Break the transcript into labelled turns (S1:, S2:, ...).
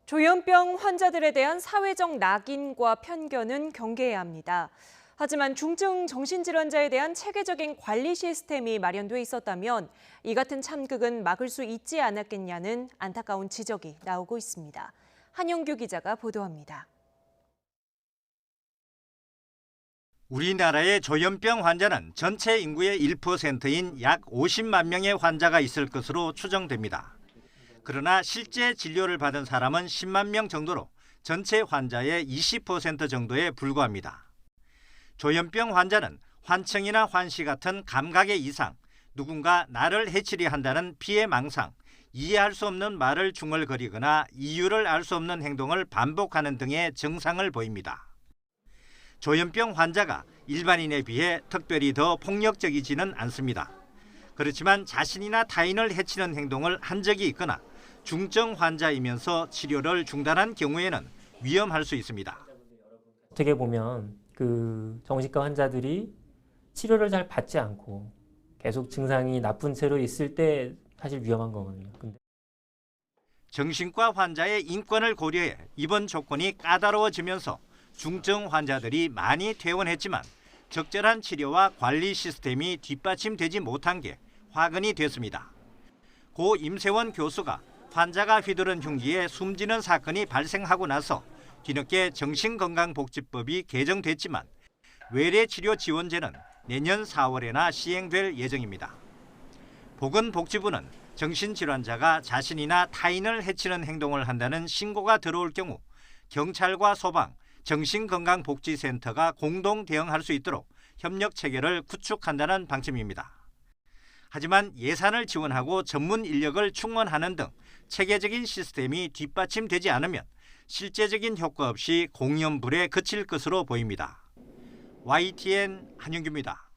S1: 조현병 환자들에 대한 사회적 낙인과 편견은 경계해야 합니다. 하지만 중증 정신질환자에 대한 체계적인 관리 시스템이 마련돼 있었다면 이 같은 참극은 막을 수 있지 않았겠냐는 안타까운 지적이 나오고 있습니다. 한영규 기자가 보도합니다.
S2: 우리나라의 조현병 환자는 전체 인구의 1%인 약 50만 명의 환자가 있을 것으로 추정됩니다. 그러나 실제 진료를 받은 사람은 10만 명 정도로 전체 환자의 20% 정도에 불과합니다. 조현병 환자는 환청이나 환시 같은 감각의 이상, 누군가 나를 해치려 한다는 피해 망상, 이해할 수 없는 말을 중얼거리거나 이유를 알 수 없는 행동을 반복하는 등의 증상을 보입니다. 조현병 환자가 일반인에 비해 특별히 더 폭력적이지는 않습니다. 그렇지만 자신이나 타인을 해치는 행동을 한 적이 있거나 중증 환자이면서 치료를 중단한 경우에는 위험할 수 있습니다.
S3: 어떻게 보면 정신과 환자들이 치료를 잘 받지 않고 계속 증상이 나쁜 채로 있을 때 사실 위험한 거거든요.
S2: 정신과 환자의 인권을 고려해 입원 조건이 까다로워지면서 중증 환자들이 많이 퇴원했지만 적절한 치료와 관리 시스템이 뒷받침되지 못한 게 화근이 됐습니다. 고 임세원 교수가 환자가 휘두른 흉기에 숨지는 사건이 발생하고 나서 뒤늦게 정신건강복지법이 개정됐지만 외래치료 지원제는 내년 4월에나 시행될 예정입니다. 보건복지부는 정신질환자가 자신이나 타인을 해치는 행동을 한다는 신고가 들어올 경우 경찰과 소방, 정신건강복지센터가 공동 대응할 수 있도록 협력체계를 구축한다는 방침입니다. 하지만 예산을 지원하고 전문 인력을 충원하는 등 체계적인 시스템이 뒷받침되지 않으면 실제적인 효과 없이 공연불에 그칠 것으로 보입니다. YTN 한영규입니다.